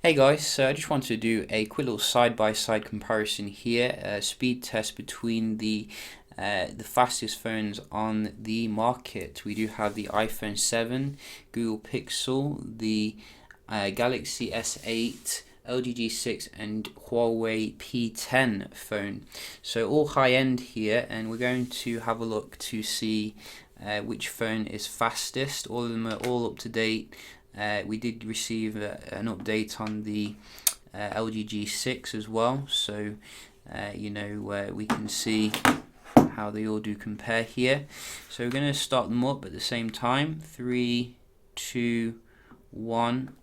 Hey guys, so I just wanted to do a quick little side-by-side comparison here, speed test between the fastest phones on the market. We do have the iPhone 7, Google Pixel, the Galaxy S8, LG G6 and Huawei P10 phone. So all high-end here, and we're going to have a look to see which phone is fastest. All of them are all up to date. We did receive an update on the LG G6 as well, so we can see how they all do compare here. So we're going to start them up at the same time. 3, 2, 1.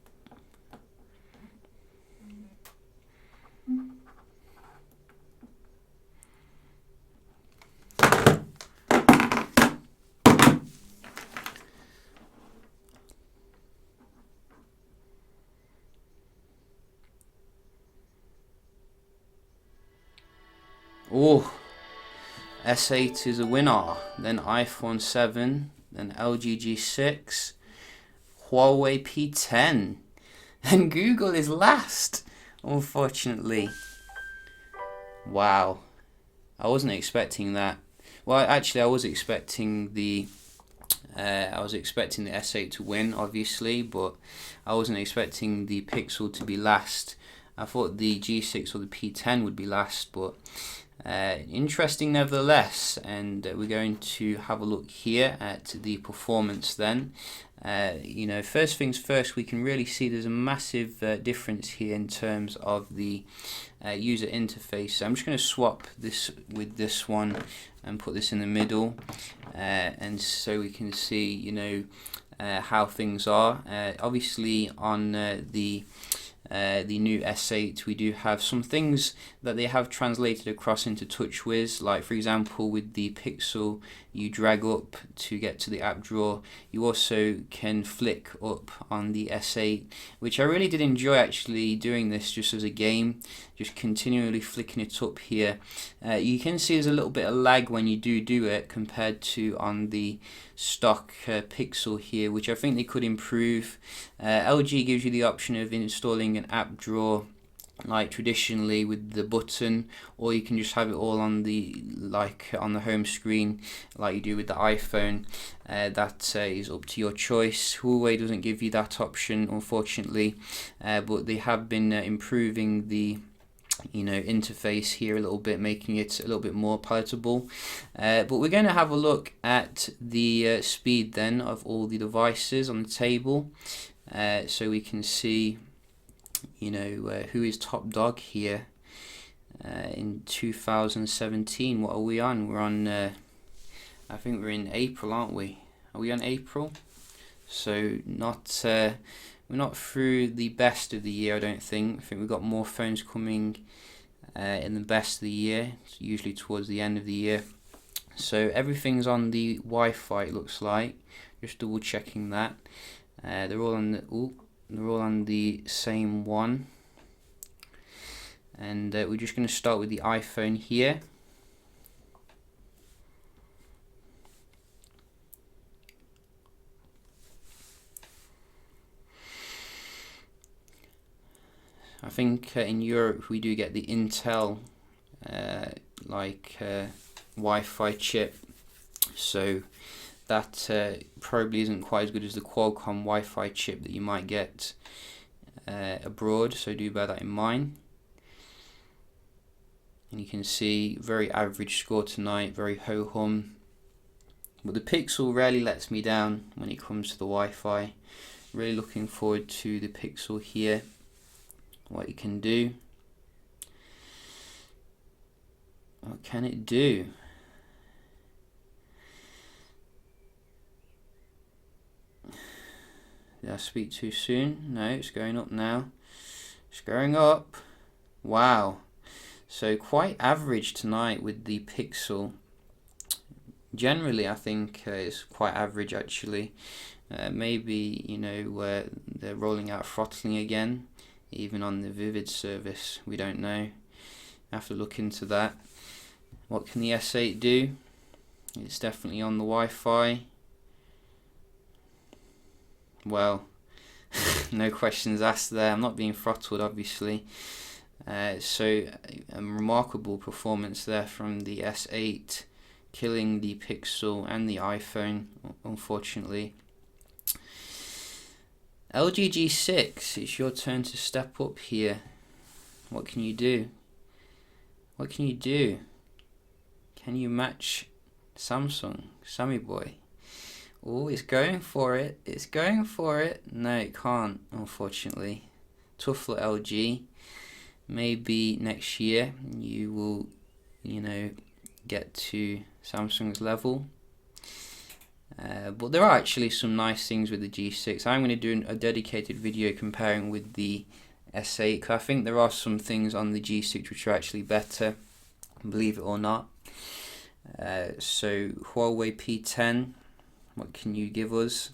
Oh, S8 is a winner, then iPhone 7, then LG G6, Huawei P10, and Google is last, unfortunately. Wow, I wasn't expecting that. Well, actually, I was expecting the S8 to win, obviously, but I wasn't expecting the Pixel to be last. I thought the G6 or the P10 would be last, but interesting nevertheless. And we're going to have a look here at the performance then. First things first, we can really see there's a massive difference here in terms of the user interface. So I'm just going to swap this with this one and put this in the middle, and so we can see how things are. Obviously on the new S8, we do have some things that they have translated across into TouchWiz, like for example with the Pixel, you drag up to get to the app drawer. You also can flick up on the S8, which I really did enjoy actually doing this just as a game, just continually flicking it up here. You can see there's a little bit of lag when you do it compared to on the stock Pixel here, which I think they could improve. LG gives you the option of installing an app drawer like traditionally with the button, or you can just have it all on the home screen like you do with the iPhone. That is up to your choice. Huawei doesn't give you that option, unfortunately, but they have been improving the interface here a little bit, making it a little bit more palatable. But we're going to have a look at the speed then of all the devices on the table, so we can see who is top dog here in 2017. What are we on? We're on I think we're in April, aren't we? Are we on April? So we're not through the best of the year, I don't think. I think we've got more phones coming in the best of the year. It's usually towards the end of the year. So everything's on the Wi-Fi, it looks like. Just double checking that. They're all on the same one. And we're just going to start with the iPhone here. I think in Europe we do get the Intel Wi-Fi chip, so that probably isn't quite as good as the Qualcomm Wi-Fi chip that you might get abroad, so do bear that in mind. And you can see very average score tonight, very ho-hum. But the Pixel rarely lets me down when it comes to the Wi-Fi. Really looking forward to the Pixel here, what it can do. What can it do? Did I speak too soon? No, it's going up now. It's going up. Wow. So quite average tonight with the Pixel. Generally, I think it's quite average actually. Maybe they're rolling out throttling again, even on the Vivid service. We don't know. Have to look into that. What can the S8 do? It's definitely on the Wi-Fi. Well, No questions asked there. I'm not being throttled, obviously. So a remarkable performance there from the S8, killing the Pixel and the iPhone, unfortunately. LG G6, it's your turn to step up here. What can you do? What can you do? Can you match Samsung, Sammy boy? Oh, it's going for it. It's going for it. No, it can't, unfortunately. Tough for LG. Maybe next year you will, get to Samsung's level. But there are actually some nice things with the G6. I'm going to do a dedicated video comparing with the S8, because I think there are some things on the G6 which are actually better, believe it or not. So Huawei P10, what can you give us?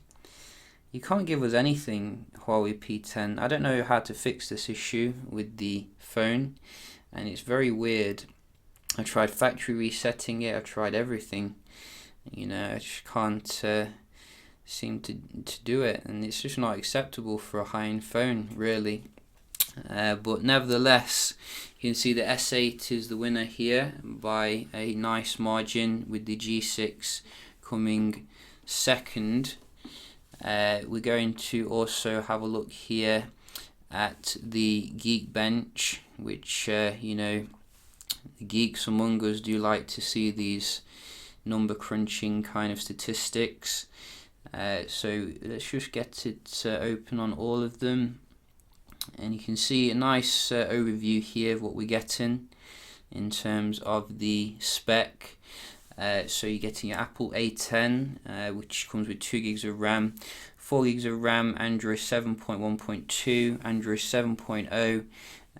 You can't give us anything, Huawei P10. I don't know how to fix this issue with the phone, and it's very weird. I tried factory resetting it, I tried everything. I just can't seem to do it, and it's just not acceptable for a high-end phone, really. But nevertheless, you can see the S8 is the winner here by a nice margin, with the G6 coming second. We're going to also have a look here at the Geekbench, which the geeks among us do like to see these number crunching kind of statistics. So let's just get it open on all of them, and you can see a nice overview here of what we're getting in terms of the spec. So you're getting your Apple A10, which comes with 2 gigs of RAM, 4 gigs of RAM, Android 7.1.2, Android 7.0.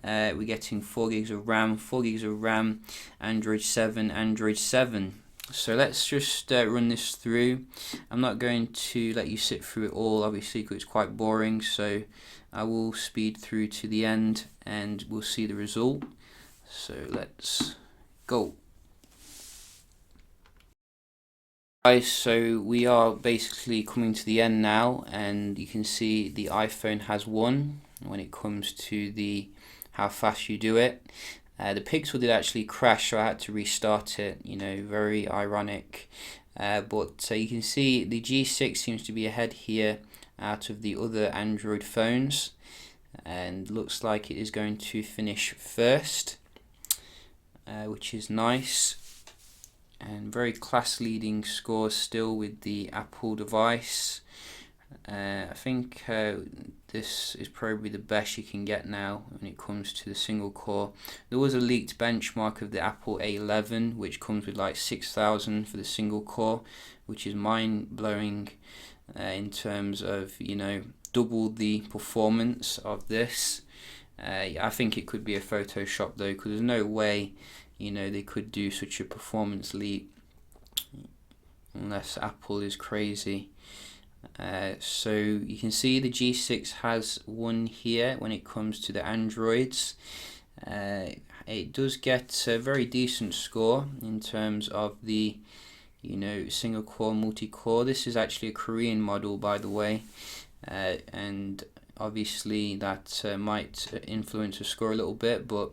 We're getting 4 gigs of RAM, 4 gigs of RAM, Android 7, Android 7. So let's just run this through. I'm not going to let you sit through it all, obviously, because it's quite boring. So I will speed through to the end and we'll see the result. So let's go. Guys, so we are basically coming to the end now, and you can see the iPhone has won when it comes to the how fast you do it. The Pixel did actually crash, so I had to restart it, very ironic. But you can see the G6 seems to be ahead here out of the other Android phones, and looks like it is going to finish first, which is nice. And very class leading scores still with the Apple device. I think this is probably the best you can get now when it comes to the single core. There was a leaked benchmark of the Apple A11, which comes with like 6,000 for the single core, which is mind blowing in terms of double the performance of this. I think it could be a Photoshop though, because there's no way they could do such a performance leap unless Apple is crazy. So you can see the G6 has won here when it comes to the Androids. It does get a very decent score in terms of the single core, multi-core. This is actually a Korean model, by the way, and obviously that might influence the score a little bit, but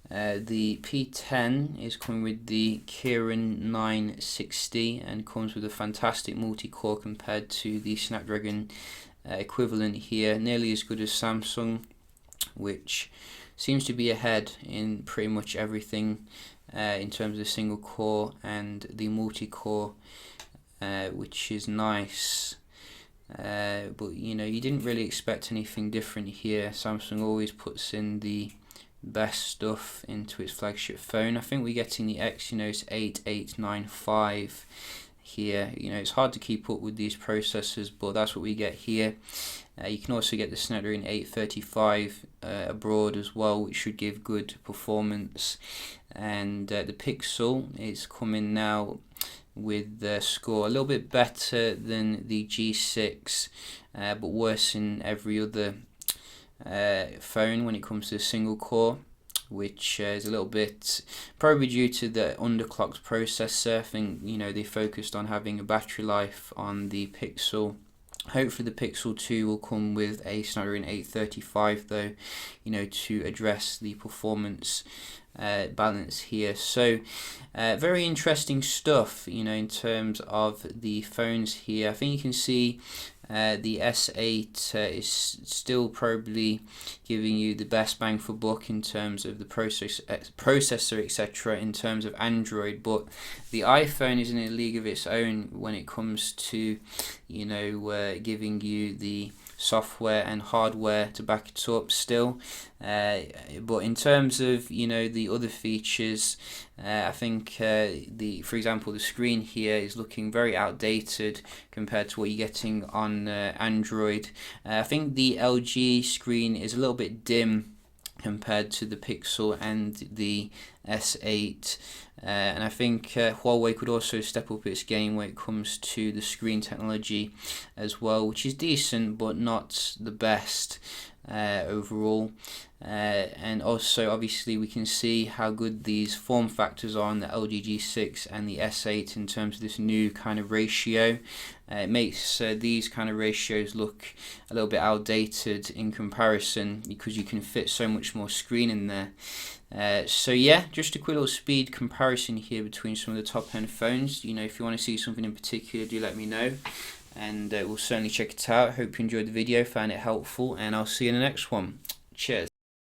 the P10 is coming with the Kirin 960 and comes with a fantastic multi-core compared to the Snapdragon equivalent here, nearly as good as Samsung, which seems to be ahead in pretty much everything in terms of the single core and the multi-core, which is nice. But you didn't really expect anything different here. Samsung always puts in the best stuff into its flagship phone. I think we're getting the Exynos 8895 here. It's hard to keep up with these processors, but that's what we get here. You can also get the Snapdragon 835 abroad as well, which should give good performance. And the Pixel is coming now with the score a little bit better than the G6, but worse in every other phone when it comes to the single core, which is a little bit probably due to the underclocked processor. I think they focused on having a battery life on the Pixel Hopefully the Pixel 2 will come with a Snapdragon 835 though, to address the performance balance here. So very interesting stuff, in terms of the phones here. I think you can see the S8 is still probably giving you the best bang for buck in terms of the processor, etc., in terms of Android, but the iPhone is in a league of its own when it comes to giving you the software and hardware to back it up still. But in terms of the other features, I think for example the screen here is looking very outdated compared to what you're getting on Android. I think the LG screen is a little bit dim compared to the Pixel and the S8, and I think Huawei could also step up its game when it comes to the screen technology as well, which is decent but not the best overall. And also obviously we can see how good these form factors are on the LG G6 and the S8 in terms of this new kind of ratio. It makes these kind of ratios look a little bit outdated in comparison because you can fit so much more screen in there. So yeah, just a quick little speed comparison here between some of the top end phones. If you want to see something in particular, do let me know, and we'll certainly check it out. Hope you enjoyed the video, found it helpful, and I'll see you in the next one. Cheers.